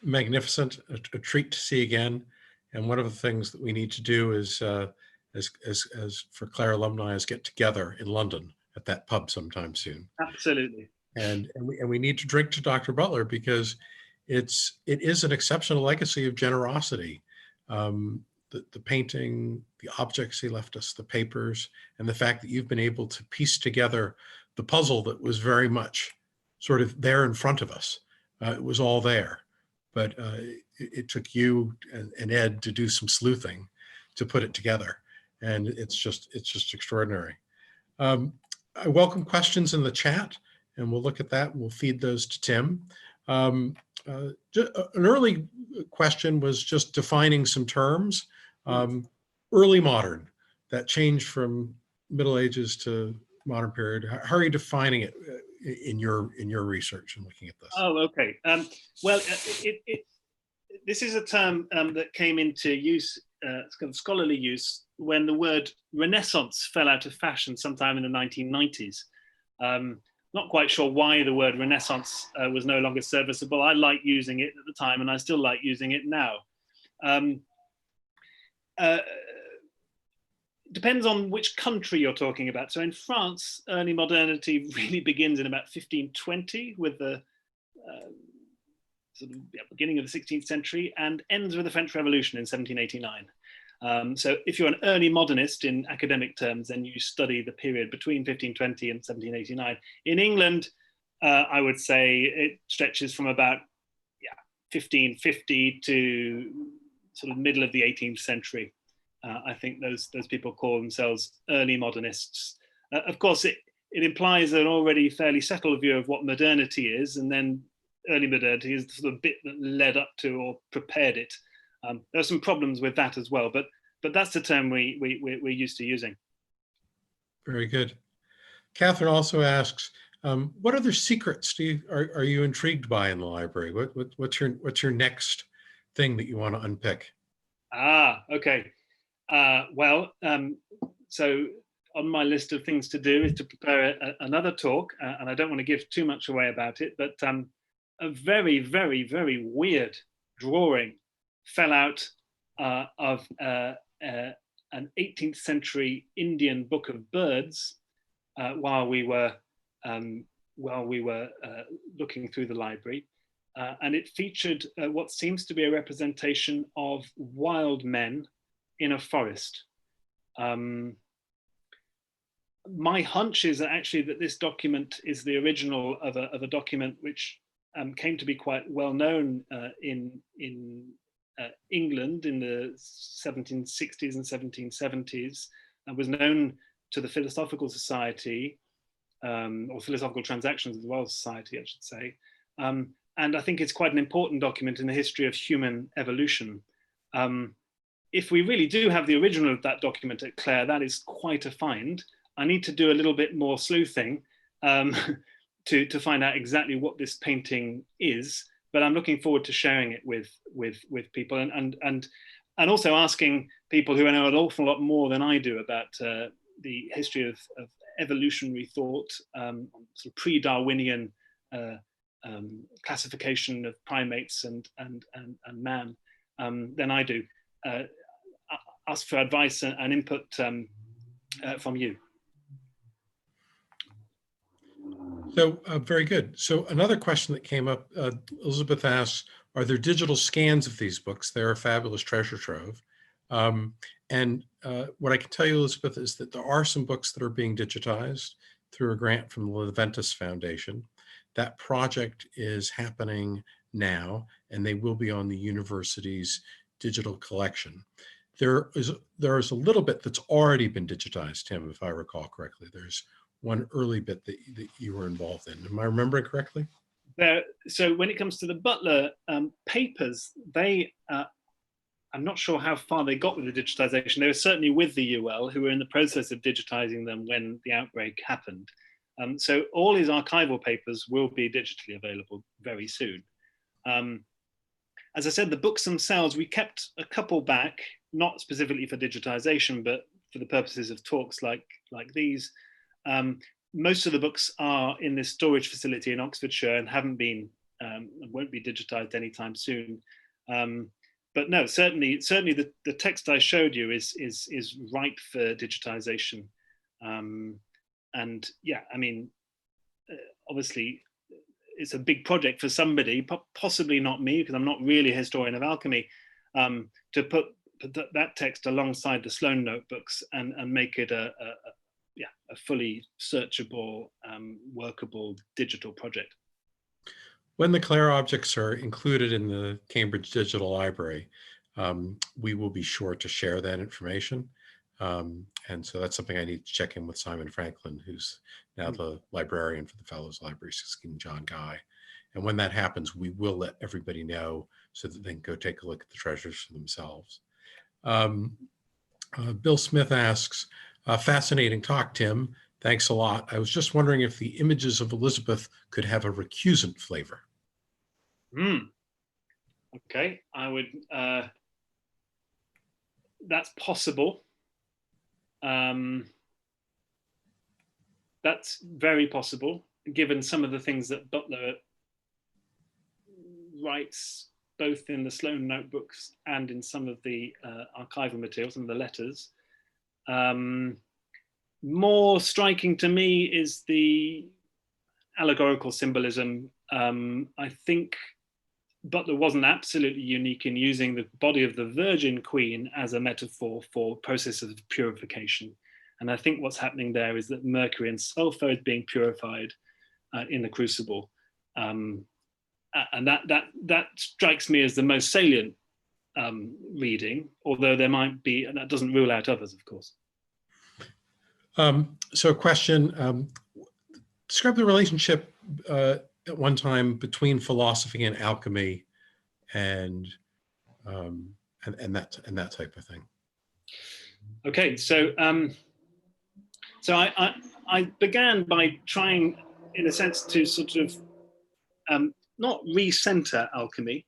magnificent, a treat to see again. And one of the things that we need to do is, as for Clare alumni, is get together in London at that pub sometime soon. Absolutely. And we need to drink to Dr. Butler, because it is an exceptional legacy of generosity. The painting, the objects he left us, the papers, and the fact that you've been able to piece together the puzzle that was very much sort of there in front of us. It was all there, but it took you and Ed to do some sleuthing to put it together, and it's just extraordinary. I welcome questions in the chat, and we'll look at that. And we'll feed those to Tim. An early question was just defining some terms. Early modern, that change from Middle Ages to modern period. How are you defining it in your research and looking at this? Oh, okay. Well, this is a term that came into use, kind of scholarly use, when the word Renaissance fell out of fashion sometime in the 1990s. Not quite sure why the word Renaissance was no longer serviceable. I liked using it at the time, and I still like using it now. Depends on which country you're talking about. So in France, early modernity really begins in about 1520 with the sort of beginning of the 16th century, and ends with the French Revolution in 1789. So if you're an early modernist in academic terms, then you study the period between 1520 and 1789. In England, I would say it stretches from about 1550 to sort of middle of the 18th century. I think those people call themselves early modernists. Of course, it implies an already fairly settled view of what modernity is, and then early modernity is the sort of bit that led up to or prepared it. There are some problems with that as well, but that's the term we're used to using. Very good. Catherine also asks, what other secrets are you intrigued by in the library? What's your next thing that you want to unpick? Okay. So on my list of things to do is to prepare another talk, and I don't want to give too much away about it, but a very, very, very weird drawing fell out of an 18th century Indian book of birds while we were looking through the library. And it featured what seems to be a representation of wild men in a forest. My hunch is actually that this document is the original of a document which came to be quite well known in England in the 1760s and 1770s, and was known to the Philosophical Society, or Philosophical Transactions as well, Society, I should say. And I think it's quite an important document in the history of human evolution. If we really do have the original of that document at Clare, that is quite a find. I need to do a little bit more sleuthing to find out exactly what this painting is, but I'm looking forward to sharing it with people and also asking people who know an awful lot more than I do about the history of evolutionary thought, sort of pre-Darwinian classification of primates and man than I do. Ask for advice and input from you. So very good. So another question that came up, Elizabeth asks, are there digital scans of these books? They're a fabulous treasure trove. And what I can tell you, Elizabeth, is that there are some books that are being digitized through a grant from the Leventis Foundation. That project is happening now, and they will be on the university's digital collection. There is a little bit that's already been digitized, Tim, if I recall correctly. There's one early bit that you were involved in. Am I remembering correctly? So when it comes to the Butler papers, I'm not sure how far they got with the digitization. They were certainly with the UL, who were in the process of digitizing them when the outbreak happened. So all his archival papers will be digitally available very soon. As I said, the books themselves, we kept a couple back, not specifically for digitization, but for the purposes of talks like these. Most of the books are in this storage facility in Oxfordshire and won't be digitized anytime soon. But no, certainly the text I showed you is ripe for digitization. And yeah, I mean, obviously it's a big project for somebody, possibly not me, because I'm not really a historian of alchemy, to put that text alongside the Sloane notebooks and make it a fully searchable, workable digital project. When the Clare objects are included in the Cambridge Digital Library, we will be sure to share that information. And so that's something I need to check in with Simon Franklin, who's now the librarian for the Fellows Library, King John Guy. And when that happens, we will let everybody know so that they can go take a look at the treasures for themselves. Bill Smith asks, fascinating talk, Tim. Thanks a lot. I was just wondering if the images of Elizabeth could have a recusant flavor. Okay, I would, that's possible. That's very possible, given some of the things that Butler writes, both in the Sloane notebooks and in some of the archival materials, some of the letters. More striking to me is the allegorical symbolism. I think Butler wasn't absolutely unique in using the body of the Virgin Queen as a metaphor for process of purification. And I think what's happening there is that mercury and sulfur is being purified in the crucible. And that strikes me as the most salient reading, although there might be, and that doesn't rule out others, of course. So a question, describe the relationship at one time between philosophy and alchemy and that type of thing. Okay, so I began by trying, in a sense, to sort of not recenter alchemy,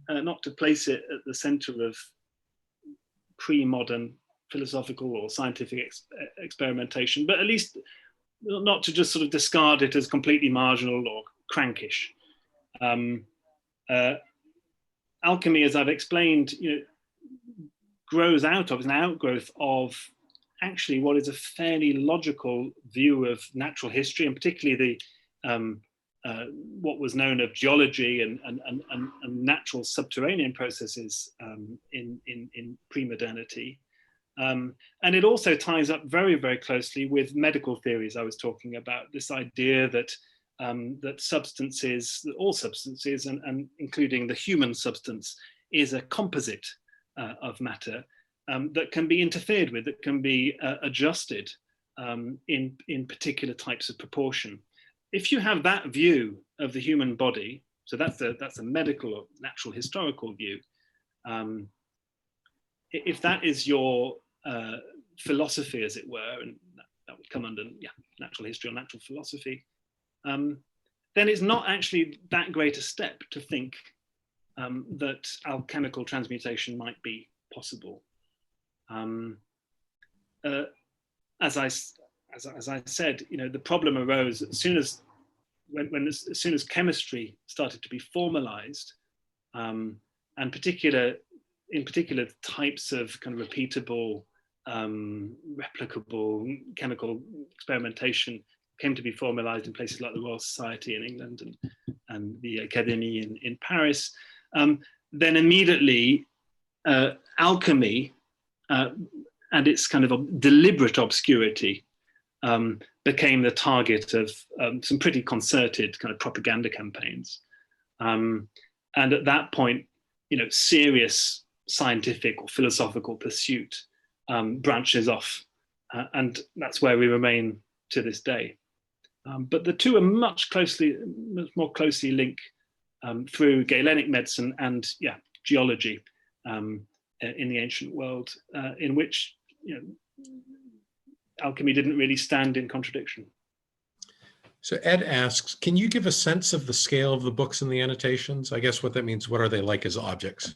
not to place it at the center of pre-modern philosophical or scientific experimentation, but at least not to just sort of discard it as completely marginal or crankish. Alchemy, as I've explained, grows out of, is an outgrowth of actually what is a fairly logical view of natural history, and particularly the what was known of geology and natural subterranean processes in pre-modernity. And it also ties up very, very closely with medical theories I was talking about, this idea that that substances, all substances, and including the human substance, is a composite of matter that can be interfered with, that can be adjusted in particular types of proportion. If you have that view of the human body, so that's a medical or natural historical view, if that is your philosophy, as it were, and that would come under natural history or natural philosophy, then it's not actually that great a step to think that alchemical transmutation might be possible. As I said, the problem arose as soon as as soon as chemistry started to be formalized, and in particular types of kind of repeatable, replicable chemical experimentation came to be formalized in places like the Royal Society in England and the Académie in Paris. Then immediately alchemy and its kind of deliberate obscurity became the target of some pretty concerted kind of propaganda campaigns. And at that point, serious scientific or philosophical pursuit branches off. And that's where we remain to this day. But the two are much more closely linked through Galenic medicine and geology in the ancient world, in which alchemy didn't really stand in contradiction. So Ed asks, can you give a sense of the scale of the books and the annotations? I guess what that means, what are they like as objects?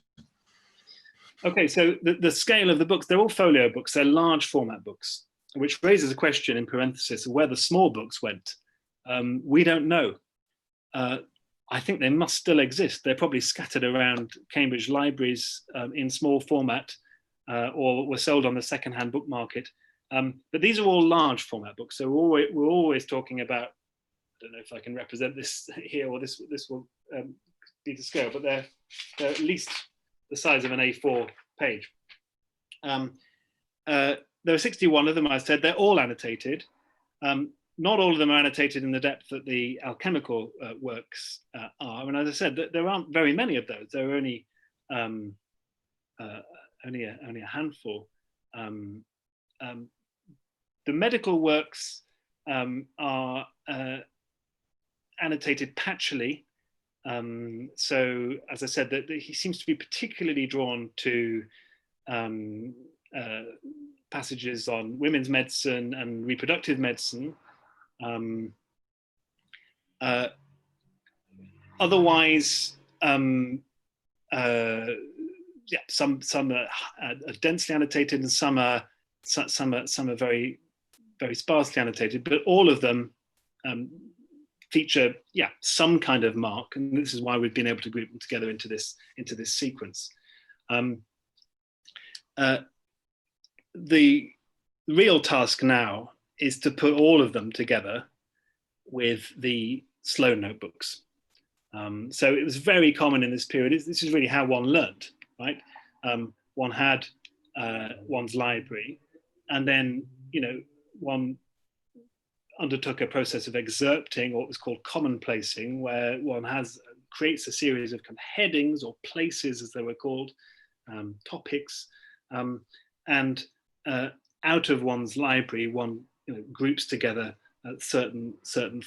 Okay, so the scale of the books, they're all folio books, they're large format books, which raises a question in parenthesis of where the small books went. We don't know. I think they must still exist. They're probably scattered around Cambridge libraries in small format or were sold on the secondhand book market. But these are all large format books. So we're always talking about, I don't know if I can represent this here or this will be the scale, but they're at least the size of an A4 page. There are 61 of them, I said. They're all annotated. Not all of them are annotated in the depth that the alchemical works are. And as I said, there aren't very many of those. There are only a handful. The medical works are annotated patchily. So, as I said, that he seems to be particularly drawn to passages on women's medicine and reproductive medicine. Otherwise, some are densely annotated and some are very, very sparsely annotated, but all of them feature some kind of mark, and this is why we've been able to group them together into this sequence. The real task now is to put all of them together with the Sloane notebooks. So it was very common in this period. This is really how one learned, right? One had one's library, and then one undertook a process of excerpting, what was called commonplacing, where one creates a series of kind of headings or places, as they were called, topics, and out of one's library, one groups together certain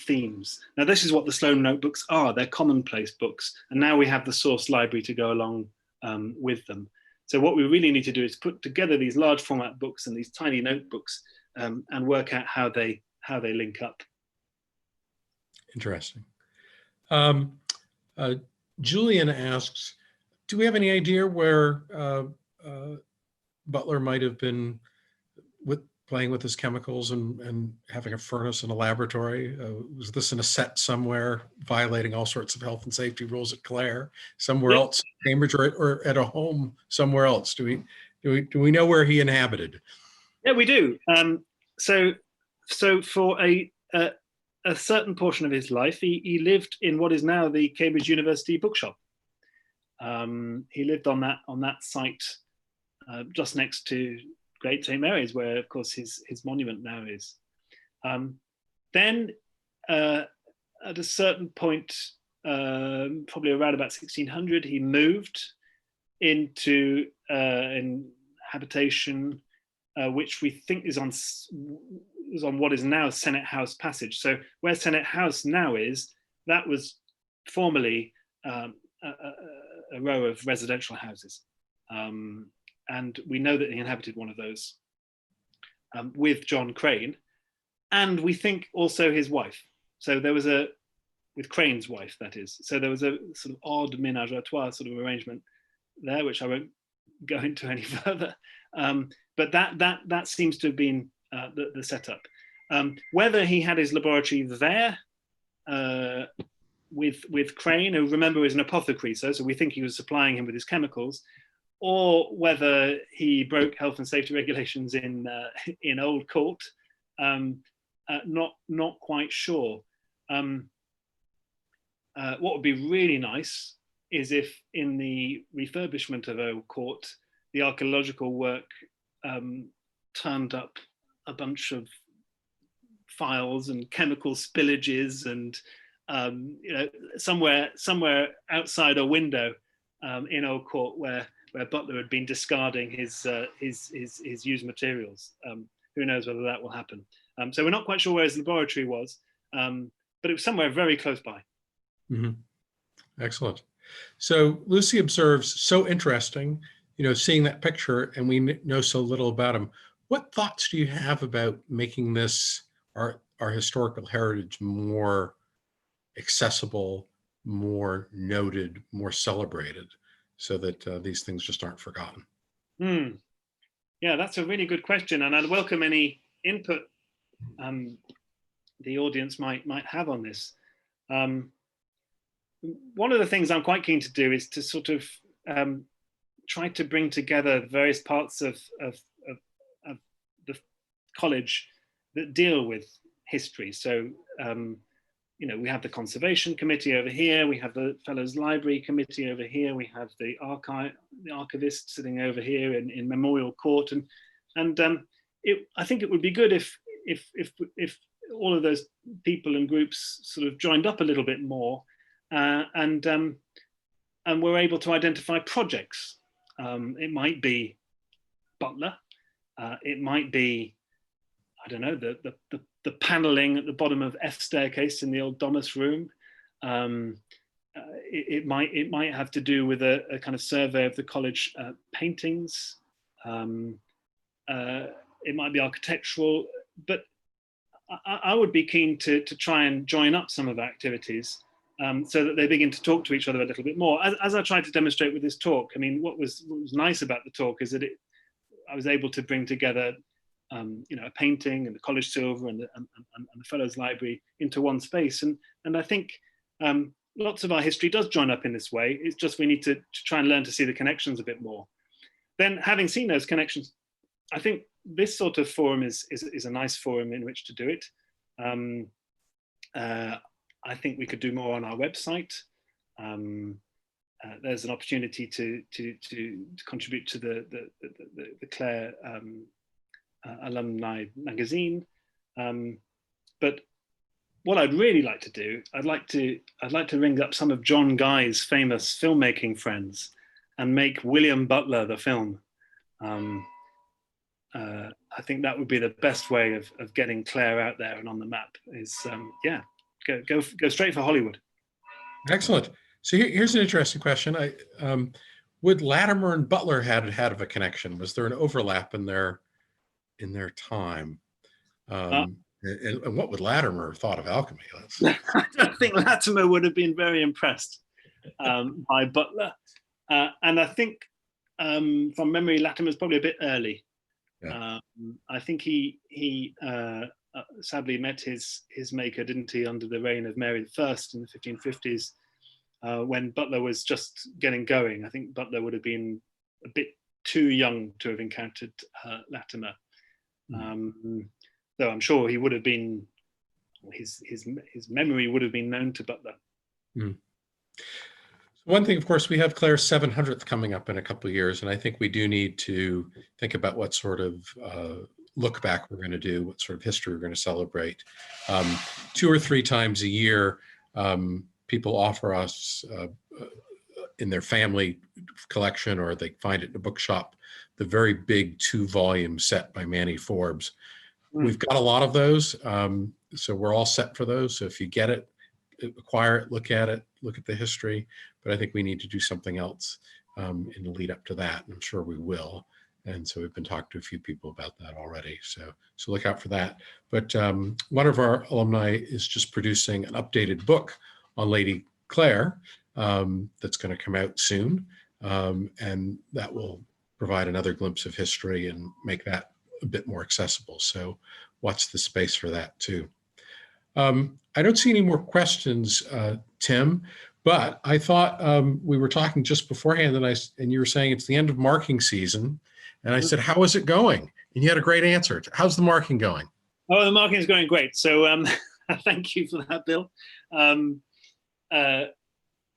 themes. Now, this is what the Sloane notebooks are. They're commonplace books, and now we have the source library to go along with them. So what we really need to do is put together these large format books and these tiny notebooks and work out how they link up. Interesting. Julian asks, do we have any idea where Butler might have been with playing with his chemicals and having a furnace in a laboratory? Was this in a set somewhere, violating all sorts of health and safety rules at Clare, somewhere else, Cambridge, or at a home somewhere else? Do we know where he inhabited? Yeah, we do. So for a certain portion of his life, he lived in what is now the Cambridge University bookshop. He lived on that site just next to Great St Mary's, where of course his monument now is. Then at a certain point, probably around about 1600, he moved into an habitation which we think is on what is now Senate House Passage. So where Senate House now is, that was formerly a row of residential houses. And we know that he inhabited one of those with John Crane, and we think also his wife. So there was with Crane's wife, that is. So there was a sort of odd ménage à trois sort of arrangement there, which I won't go into any further. But that seems to have been the setup. Whether he had his laboratory there with Crane, who, remember, is an apothecary, so we think he was supplying him with his chemicals, or whether he broke health and safety regulations in Old Court, not quite sure. What would be really nice is if, in the refurbishment of Old Court, the archaeological work turned up a bunch of files and chemical spillages, and somewhere outside a window in Old Court where Butler had been discarding his used materials. Who knows whether that will happen? So we're not quite sure where his laboratory was, but it was somewhere very close by. Mm-hmm. Excellent. So Lucy observes, so interesting, seeing that picture, and we know so little about him. What thoughts do you have about making this, our historical heritage, more accessible, more noted, more celebrated, so that these things just aren't forgotten? Yeah, that's a really good question, and I'd welcome any input the audience might have on this. One of the things I'm quite keen to do is to sort of try to bring together various parts of the college that deal with history. So we have the conservation committee over here, we have the fellows library committee over here, we have the archivist sitting over here in Memorial Court, and I think it would be good if all of those people and groups sort of joined up a little bit more, and we're able to identify projects. It might be Butler, it might be, I don't know, the paneling at the bottom of F staircase in the old Domus room. It might have to do with a kind of survey of the college paintings. It might be architectural, but I would be keen to try and join up some of the activities so that they begin to talk to each other a little bit more. As I tried to demonstrate with this talk, I mean, what was nice about the talk is that I was able to bring together a painting and the college silver and the fellows library into one space, and I think lots of our history does join up in this way. It's just we need to try and learn to see the connections a bit more. Then, having seen those connections, I think this sort of forum is a nice forum in which to do it. I think we could do more on our website. There's an opportunity to contribute to the Clare alumni magazine. But what I'd really like to do, I'd like to ring up some of John Guy's famous filmmaking friends and make William Butler the film. I think that would be the best way of getting Clare out there and on the map. Is go straight for Hollywood. Excellent. So here's an interesting question. Would Latimer and Butler had a connection? Was there an overlap in their time? And what would Latimer have thought of alchemy? I don't think Latimer would have been very impressed by Butler, and I think from memory, Latimer's probably a bit early. Yeah. I think he sadly met his maker, didn't he, under the reign of Mary I in the 1550s, when Butler was just getting going. I think Butler would have been a bit too young to have encountered Latimer, though I'm sure he would have been, his memory would have been known to Butler. Mm. One thing, of course, we have Claire's 700th coming up in a couple of years, and I think we do need to think about what sort of look back we're going to do, what sort of history we're going to celebrate. 2 or 3 times a year, people offer us in their family collection, or they find it in a bookshop, the very big 2-volume set by Manny Forbes. We've got a lot of those, so we're all set for those. So if you get it, acquire it, look at the history. But I think we need to do something else in the lead up to that, and I'm sure we will. And so we've been talking to a few people about that already. So look out for that. But one of our alumni is just producing an updated book on Lady Clare that's going to come out soon, and that will provide another glimpse of history and make that a bit more accessible. So watch the space for that too. I don't see any more questions, Tim, but I thought we were talking just beforehand, and you were saying it's the end of marking season, and I said, "How is it going?" And you had a great answer. How's the marking going? Oh, the marking is going great. So thank you for that, Bill.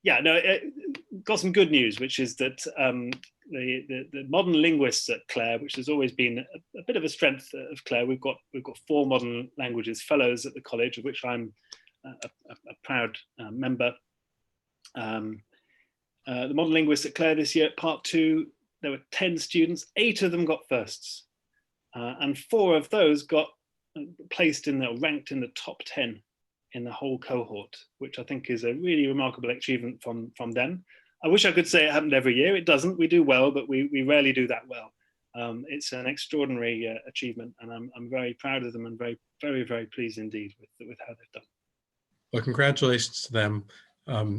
Yeah, no, got some good news, which is that the modern linguists at Clare, which has always been a bit of a strength of Clare, we've got 4 modern languages fellows at the college, of which I'm a proud member. The modern linguists at Clare this year, part 2, there were 10 students, 8 of them got firsts, and 4 of those got placed in ranked in the top 10 in the whole cohort, which I think is a really remarkable achievement from them. I wish I could say it happened every year. It doesn't. We do well, but we rarely do that well. It's an extraordinary achievement, and I'm very proud of them and very, very, very pleased indeed with how they've done. Well, congratulations to them.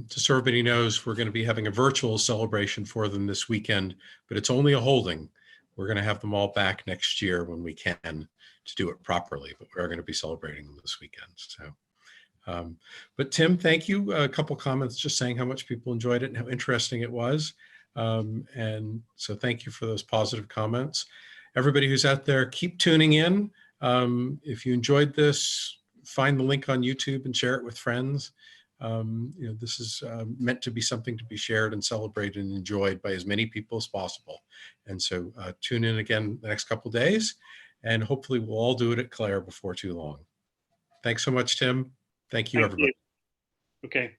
Just so everybody knows, we're going to be having a virtual celebration for them this weekend, but it's only a holding. We're going to have them all back next year when we can to do it properly, but we are going to be celebrating them this weekend. So. But Tim, thank you. A couple comments just saying how much people enjoyed it and how interesting it was. And so thank you for those positive comments. Everybody who's out there, keep tuning in. If you enjoyed this, find the link on YouTube and share it with friends. This is meant to be something to be shared and celebrated and enjoyed by as many people as possible. And so tune in again the next couple of days, and hopefully we'll all do it at Clare before too long. Thanks so much, Tim. Thank you, everybody. Okay.